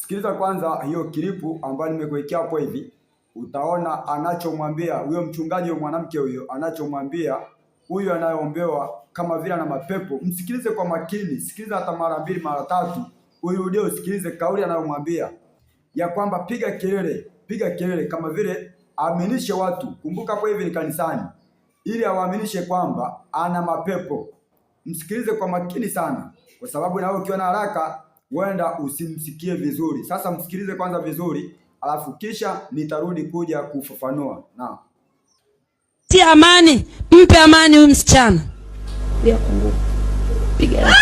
sikiliza kwanza hiyo kilipu ambayo nimekuwekea hapo hivi. Utaona anachomwambia huyo mchungaji wa mwanamke huyo, anachomwambia huyo anayeombewa kama vile ana mapepo. Msikilize kwa makini, sikiliza hata mara 2 mara 3, uirudie usikilize kauli anayomwambia ya kwamba piga kelele kama vile aaminishe watu. Kumbuka hapo hivi ni kanisani, ili awaaminishe kwamba ana mapepo. Msikilize kwa makini sana, kwa sababu na wewe ukiwa na haraka huenda usimsikie vizuri. Sasa msikilize kwanza vizuri, alafu kisha nitarudi kuja kufafanua. Na tia amani, mpe amani huyu msichana. Pia kungu. Piga.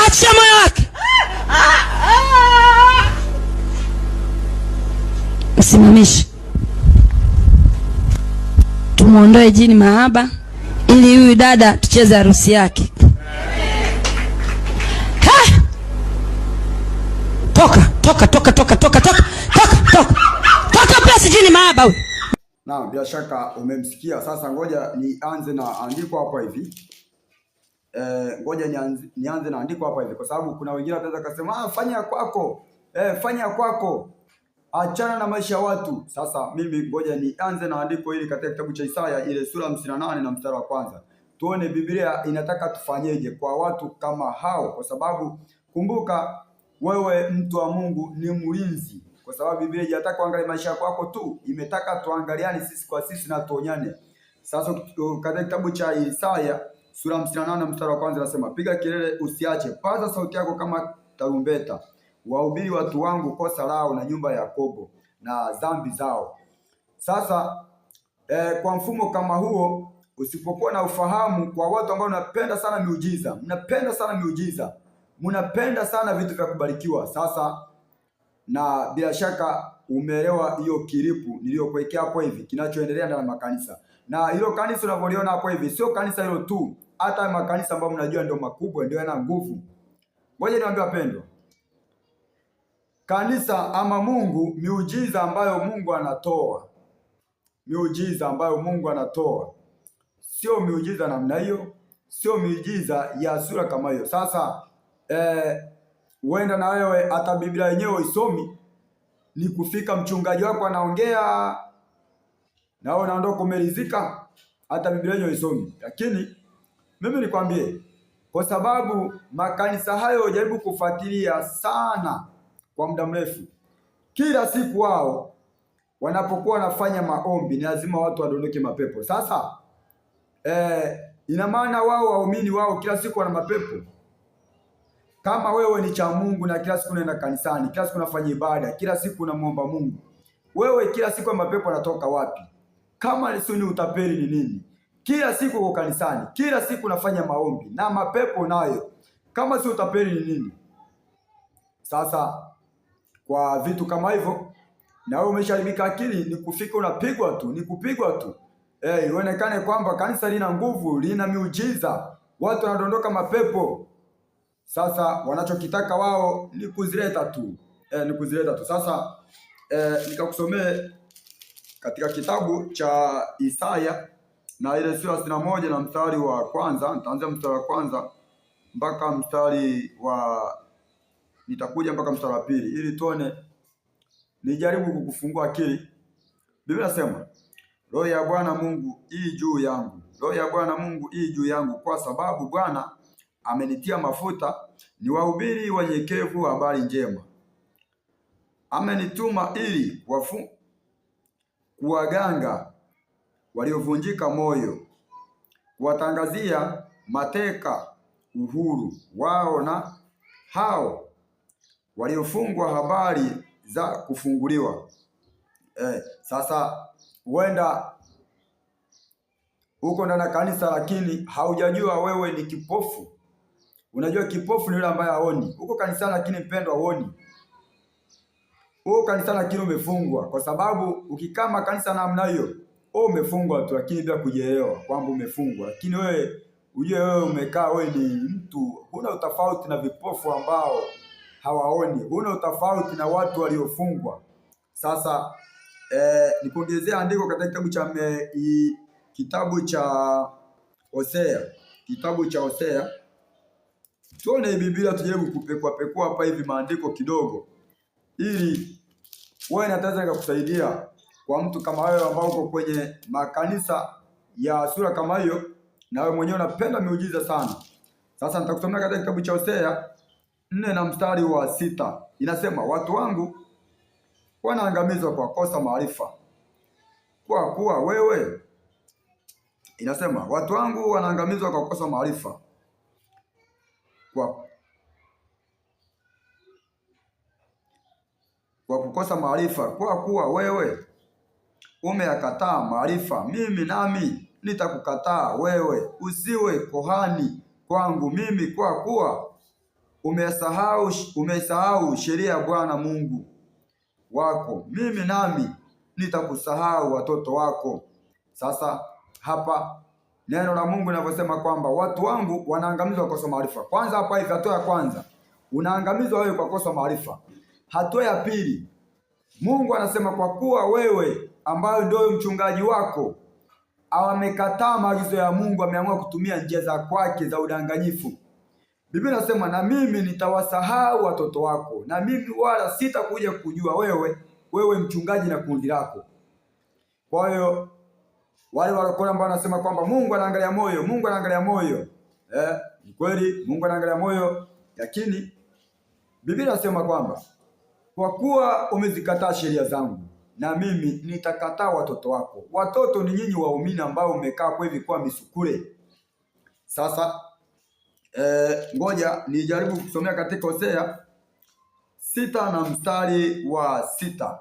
Achia moyo wake. Msimamishe. Tumuondoe jini mahaba ili huyu dada tucheze harusi yake. Toka pesa jini mahaba huyu. Na bila shaka umemsikia. Sasa ngoja nianze na andiko hapa hivi. Ngoja nianze na andiko hapa hivi, kwa sababu kuna wengine wataweza kusema fanya kwako. Fanya kwako. Achana na maisha ya watu. Sasa mimi ngoja nianze na andiko hili katika kitabu cha Isaya ile sura 58 na mstari wa 1. Tuone Biblia inataka tufanyeje kwa watu kama hao, kwa sababu kumbuka wewe mtu wa Mungu ni mlinzi, kwa sababu Biblia inataka kuangalia maisha yako tu, imetaka tuangaliane sisi kwa sisi na tuonyane. Sasa katika kitabu cha Isaya sura 58 mstari wa 1 nasema, piga kelele usiache, paza sauti yako kama tarumbeta, wahubiri watu wangu kosa lao na nyumba ya Yakobo na dhambi zao. Sasa kwa mfumo kama huo, usipokuwa na ufahamu, kwa watu ambao mnapenda sana miujiza, mnapenda sana vitu vya kubarikiwa. Sasa na bila shaka umeelewa hiyo kilipu niliyokuwekea hapo hivi, kinachoendelea ndani ya makanisa. Na hilo kanisa unavyoliona hapo hivi sio kanisa hilo tu, hata makanisa ambayo mnajua ndio makubwa, ndio yana nguvu. Ngoja niwaambie wapendwa, kanisa ama Mungu, miujiza ambayo Mungu anatoa, sio miujiza namna hiyo, sio miujiza ya sura kama hiyo. Sasa huenda na wewe hata Biblia yenyewe isomi, ni kufika mchungaji wako anaongea na wewe unaondoka umeridhika, hata Biblia yenyewe isomi. Lakini mimi nikwambie, kwa sababu makanisa hayo jaribu kufuatilia sana kwa muda mrefu, kila siku wao wanapokuwa wanafanya maombi ni lazima watu wadondoke mapepo. Sasa ina maana wao waumini wao kila siku wana mapepo. Kama wewe ni cha Mungu na kila siku unaenda kanisani, kila siku unafanya ibada, kila siku unamuomba Mungu, wewe kila siku mapepo yanatoka wapi? Kama ni utapeli ni nini? Kila siku uko kanisani, kila siku unafanya maombi na mapepo nayo, kama si utapeli ni nini? Sasa kwa vitu kama hivyo, na wewe umesharibika akili, ni kufika unapigwa tu, ni kupigwa tu. Ionekane kwamba kanisa lina nguvu, lina miujiza, watu wanadondoka mapepo. Sasa wanachokitaka wao ni kuzileta tu. Sasa nikakusomea katika kitabu cha Isaya na ile sura 61 na mstari wa 1. Nitaanza mstari wa 1 mpaka mstari wa nitakuja mpaka mstari wa 2 ili tuone, nijaribu kukufungua akili. Biblia inasema, Roho ya Bwana Mungu ii juu yangu. Roho ya Bwana Mungu ii juu yangu, kwa sababu Bwana amenitia mafuta ni wahubiri wanyenyekevu habari njema. Amenituma ili kuwaganga waliovunjika moyo, kuwatangazia mateka uhuru wao, na hao waliofungwa habari za kufunguliwa. Sasa huenda uko ndani ya kanisa lakini haujajua wewe ni kipofu. Unajua kipofu ni yule ambaye haoni. Uko kanisani lakini mpendwa huoni. Uko kanisani lakini umefungwa, kwa sababu ukikaa kanisa namna hiyo, umefungwa tu lakini bila kujielewa kwamba umefungwa. Lakini wewe ujue wewe umekaa, wewe ni mtu, huna utofauti na vipofu ambao hawaoni. Huna utofauti na watu waliofungwa. Sasa nikuongezea andiko katika kitabu cha Hosea Tuone Biblia, tujaribu kupekua pekua hapa hivi maandiko kidogo, ili wewe nataka nikakusaidia kwa mtu kama wewe ambao uko kwenye makanisa ya sura kama hiyo, na wewe mwenyewe unapenda miujiza sana. Sasa nitakusomea katika kitabu cha Hosea 4 na mstari wa 6. Inasema, watu wangu wanaangamizwa kwa kosa maarifa, kwa kuwa wewe. Inasema, watu wangu wanaangamizwa kwa kosa maarifa, kwa kukosa maarifa, kwa kuwa wewe umeyakataa maarifa, mimi nami nitakukataa wewe, usiwe kohani kwangu mimi, kwa kuwa umesahau sheria ya Bwana Mungu wako, mimi nami nitakusahau watoto wako. Sasa hapa neno la Mungu linavyosema kwamba watu wangu wanaangamizwa kwa kosa maarifa. Kwanza hapa hivi, hatua ya kwanza, unaangamizwa wewe kwa kosa maarifa. Hatua ya pili, Mungu anasema kwa kuwa wewe ambayo ndio mchungaji wako amekataa maagizo ya Mungu, ameamua kutumia njia za kwake za udanganyifu. Biblia inasema, na mimi nitawasahau watoto wako, na mimi wala sitakuja kujua wewe mchungaji na kundi lako. Kwa hiyo wale walokole ambao wanasema kwamba Mungu anaangalia moyo, Mungu anaangalia moyo, ni kweli Mungu anaangalia moyo, lakini Biblia inasema kwamba kwa kuwa umezikataa sheria zangu, na mimi nitakataa watoto wako. Watoto ni nyinyi waumini ambao umekaa kwa hivi kwa misukule. Sasa ngoja nijaribu kusomea katika Hosea 6 na mstari wa 6.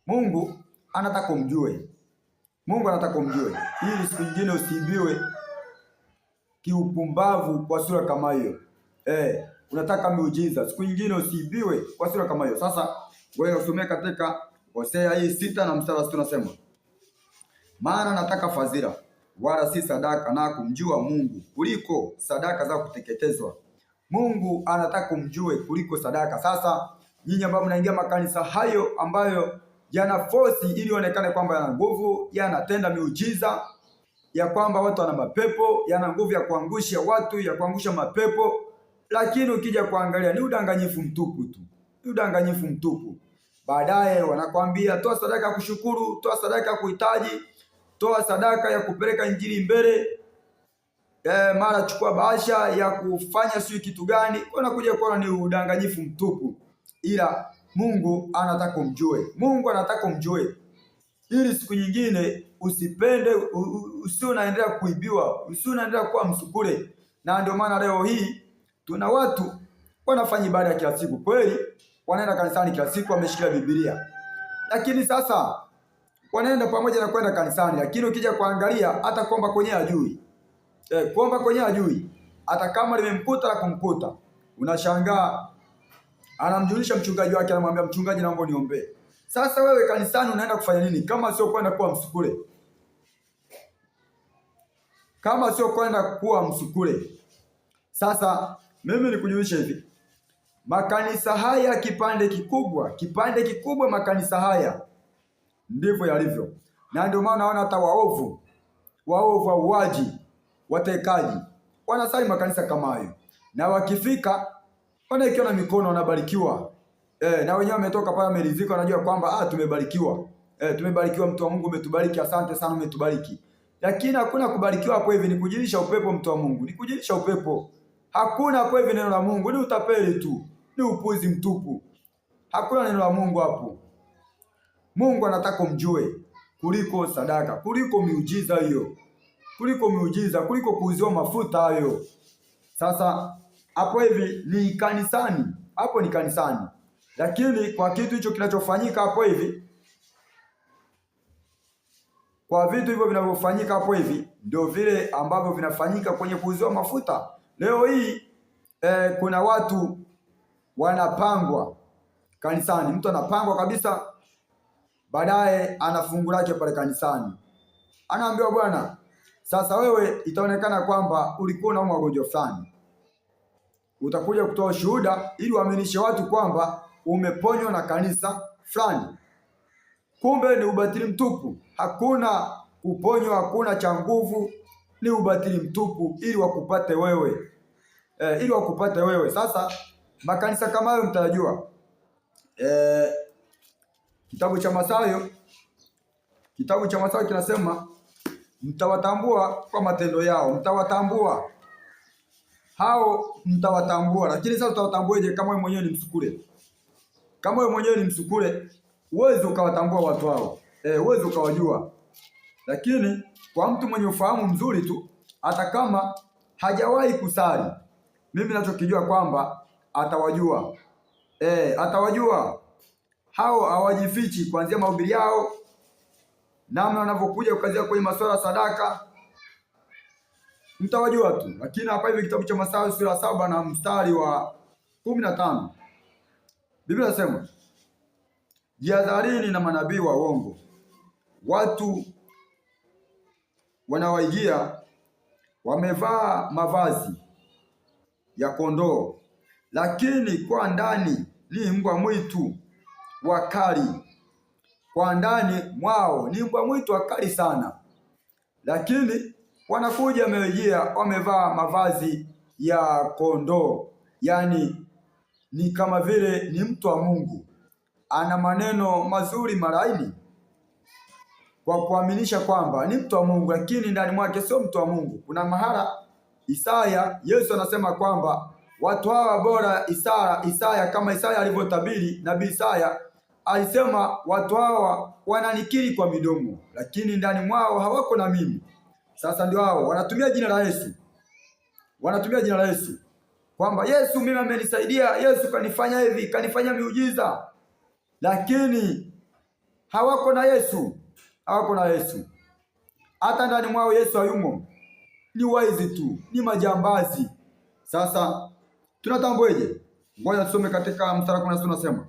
Mungu anataka umjue. Mungu anataka umjue ili siku nyingine usiibiwe kiupumbavu kwa sura kama hiyo. Unataka miujiza, siku nyingine usiibiwe kwa sura kama hiyo. Sasa wewe usomee katika Hosea 6 na mstari wa 6, unasema, maana nataka fadhila wala si sadaka, na kumjua Mungu kuliko sadaka za kuteketezwa. Mungu anataka kumjue kuliko sadaka. Sasa nyinyi ambao mnaingia makanisa hayo ambayo yana force ili onekane kwamba yana nguvu, yanatenda miujiza, ya kwamba watu wana mapepo, yana nguvu ya kuangusha watu, ya kuangusha mapepo, lakini ukija kuangalia ni udanganyifu mtupu tu. Ni udanganyifu mtupu. Baadaye wanakwambia toa sadaka ya kushukuru, toa sadaka ya kuhitaji, toa sadaka ya kupeleka injili mbele, mara chukua bahasha ya kufanya sio kitu gani. Unakuja kuona ni udanganyifu mtupu. Ila Mungu anataka umjue. Mungu anataka umjue ili siku nyingine usipende, usio unaendelea kuibiwa, usio unaendelea kuwa msukule. Na ndio maana leo hii tuna watu wanafanya ibada ya kila siku. Kweli wanaenda kanisani kila siku, wameshikilia Biblia, lakini sasa wanaenda pamoja na kwenda kanisani, lakini ukija kuangalia hata kuomba kwenye hajui. Kuomba kwenye hajui, hata kama limemkuta na kumkuta. Unashangaa anamjulisha mchungaji wake, anamwambia mchungaji, naomba niombee. Sasa wewe kanisani unaenda kufanya nini kama sio kwenda kuwa msukule? Kama sio kwenda kuwa msukule. Sasa mimi nikujulisha hivi, makanisa haya kipande kikubwa makanisa haya ndivyo yalivyo. Na ndio maana naona hata waovu, wauaji, watekaji wanasali makanisa kama hayo, na wakifika wanaikiwa na mikono, wanabarikiwa. Na wenyewe wametoka pale wameridhika, wanajua kwamba tumebarikiwa. Tumebarikiwa, mtu wa Mungu umetubariki, asante sana umetubariki. Lakini hakuna kubarikiwa hapo hivi, ni kujilisha upepo. Mtu wa Mungu ni kujilisha upepo. Hakuna hapo hivi neno la Mungu, ni utapeli tu, ni upuzi mtupu. Hakuna neno la Mungu hapo. Mungu anataka umjue kuliko sadaka, kuliko miujiza hiyo, kuliko kuuziwa mafuta hayo. Sasa hapo hivi ni kanisani, hapo ni kanisani. Lakini kwa kitu hicho kinachofanyika hapo hivi, kwa vitu hivyo vinavyofanyika hapo hivi, ndio vile ambavyo vinafanyika kwenye kuuziwa mafuta. Leo hii kuna watu wanapangwa kanisani, mtu anapangwa kabisa, baadaye ana fungu lake pale kanisani. Anaambiwa, bwana, sasa wewe itaonekana kwamba ulikuwa unaumwa ugonjwa fulani, utakuja kutoa ushuhuda ili uaminishe watu kwamba umeponywa na kanisa fulani. Kumbe ni ubatili mtupu. Hakuna kuponywa, hakuna cha nguvu, ni ubatili mtupu ili wakupate wewe. ili wakupate wewe. Sasa makanisa kama hayo mtajua. Kitabu cha Mathayo kinasema mtawatambua kwa matendo yao. Mtawatambua hao, mtawatambua. Lakini sasa utawatambuaje kama wewe mwenyewe ni msukule? Kama wewe mwenyewe ni msukule, uweze ukawatambua watu hao, uweze ukawajua. Lakini kwa mtu mwenye ufahamu mzuri tu, hata kama hajawahi kusali, mimi ninachokijua kwamba atawajua. Atawajua. Hao hawajifichi kuanzia mahubiri yao, namna wanavyokuja kukazia kwenye masuala sadaka, mtawajua tu. Lakini hapa hivi kitabu cha Mathayo sura 7 na mstari wa 15, Biblia inasema, jihadharini na manabii wa uongo, watu wanawaijia wamevaa mavazi ya kondoo, lakini kwa ndani ni mbwa mwitu wakali. Kwa ndani mwao ni mbwa mwitu wakali sana. Lakini wanakuja wamewajia wamevaa mavazi ya kondoo, yaani ni kama vile ni mtu wa Mungu, ana maneno mazuri malaini kwa kuaminisha kwamba ni mtu wa Mungu, lakini ndani mwake sio mtu wa Mungu. Kuna mahala Yesu anasema kwamba watu hawa bora Isaya kama Isaya alivyotabiri, nabii Isaya alisema watu hawa wananikiri kwa midomo, lakini ndani mwao hawako na mimi. Sasa ndio hao wanatumia jina la Yesu, kwamba Yesu mimi amenisaidia, Yesu kanifanya hivi, kanifanya miujiza, lakini hawako na Yesu. Hata ndani mwao Yesu hayumo, ni waizi tu, ni majambazi. Sasa tunatambueje? Ngoja tusome katika mstari wa 16, unasema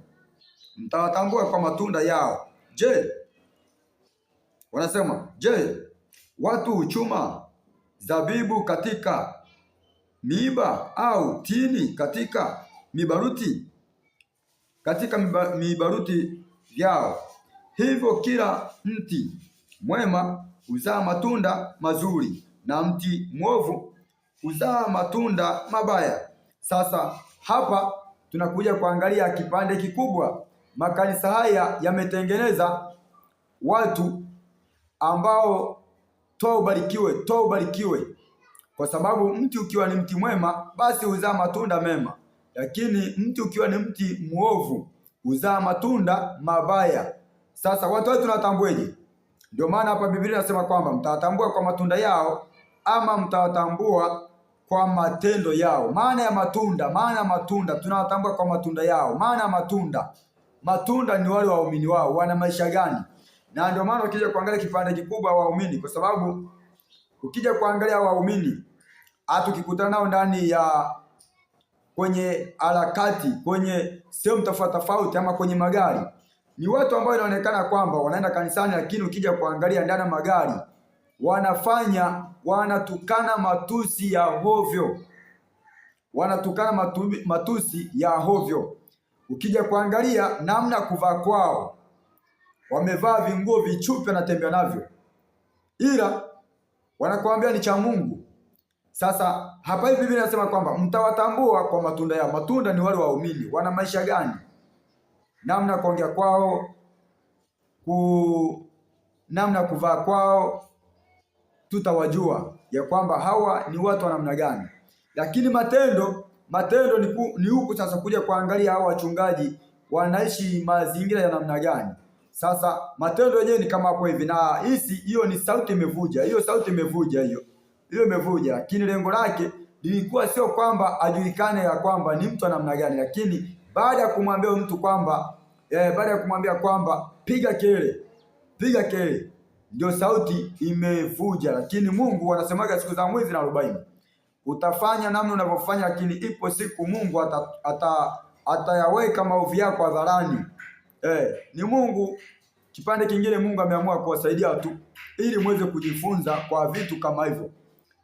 mtawatambua kwa matunda yao. Je, watu huchuma zabibu katika miiba, au tini katika mibaruti vyao? Hivyo kila mti mwema huzaa matunda mazuri, na mti mwovu huzaa matunda mabaya. Sasa hapa tunakuja kuangalia kipande kikubwa. Makanisa haya yametengeneza watu ambao toa ubarikiwe, kwa sababu mti ukiwa ni mti mwema basi huzaa matunda mema, lakini mti ukiwa ni mti mwovu huzaa matunda mabaya. Sasa watu wetu tunatambueje? Ndio maana hapa Biblia inasema kwamba mtawatambua kwa matunda yao, ama mtawatambua kwa matendo yao. Maana ya matunda tunawatambua kwa matunda yao. Maana ya matunda ni wale waumini wao wana maisha gani. Na ndio maana ukija kuangalia kipande kikubwa waumini, kwa sababu ukija kuangalia waumini hata ukikutana nao ndani ya kwenye harakati, kwenye sehemu tofauti ama kwenye magari, ni watu ambao inaonekana kwamba wanaenda kanisani, lakini ukija kuangalia ndani ya magari wanatukana matusi ya hovyo. Ukija kuangalia namna kuvaa kwao, wamevaa vinguo vichupi wanatembea navyo, ila wanakuambia ni cha Mungu. Sasa hapa hivi Biblia inasema kwamba mtawatambua kwa matunda yao. Matunda ni wale waumini wana maisha gani, namna kuongea kwao, namna kuvaa kwao, tutawajua ya kwamba hawa ni watu wa namna gani. Lakini matendo ni huku sasa kuja kuangalia hawa wachungaji wanaishi mazingira ya namna gani. Sasa matendo yenyewe ni kama hapo hivi, na hiyo ni sauti imevuja. Hiyo sauti imevuja, lakini lengo lake lilikuwa sio kwamba ajulikane ya kwamba ni mtu wa namna gani, lakini baada ya kumwambia mtu kwamba piga kelele, ndio sauti imevuja. Lakini Mungu anasemaga siku za mwizi na 40 utafanya namna unavyofanya, lakini ipo siku Mungu atayaweka maovu yako hadharani. Ni Mungu. Kipande kingine Mungu ameamua kuwasaidia watu ili muweze kujifunza kwa vitu kama hivyo.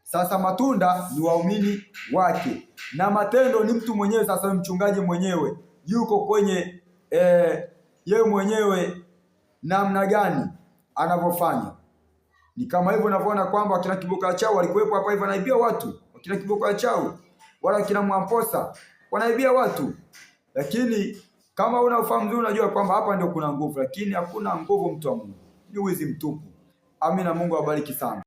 Sasa matunda ni waumini wake, na matendo ni mtu mwenyewe. Sasa mchungaji mwenyewe yuko kwenye yeye mwenyewe namna gani anavyofanya. Ni kama hivyo unavyoona kwamba wakina Kiboko ya Chau walikuwepo hapa hivyo, anaibia watu. Wakina Kiboko ya Chau wala kina Mwamposa wanaibia watu, lakini kama una ufahamu mzuri unajua kwamba hapa ndio kuna nguvu, lakini hakuna nguvu, mtu wa Mungu, ni wizi mtupu. Amina, Mungu awabariki sana.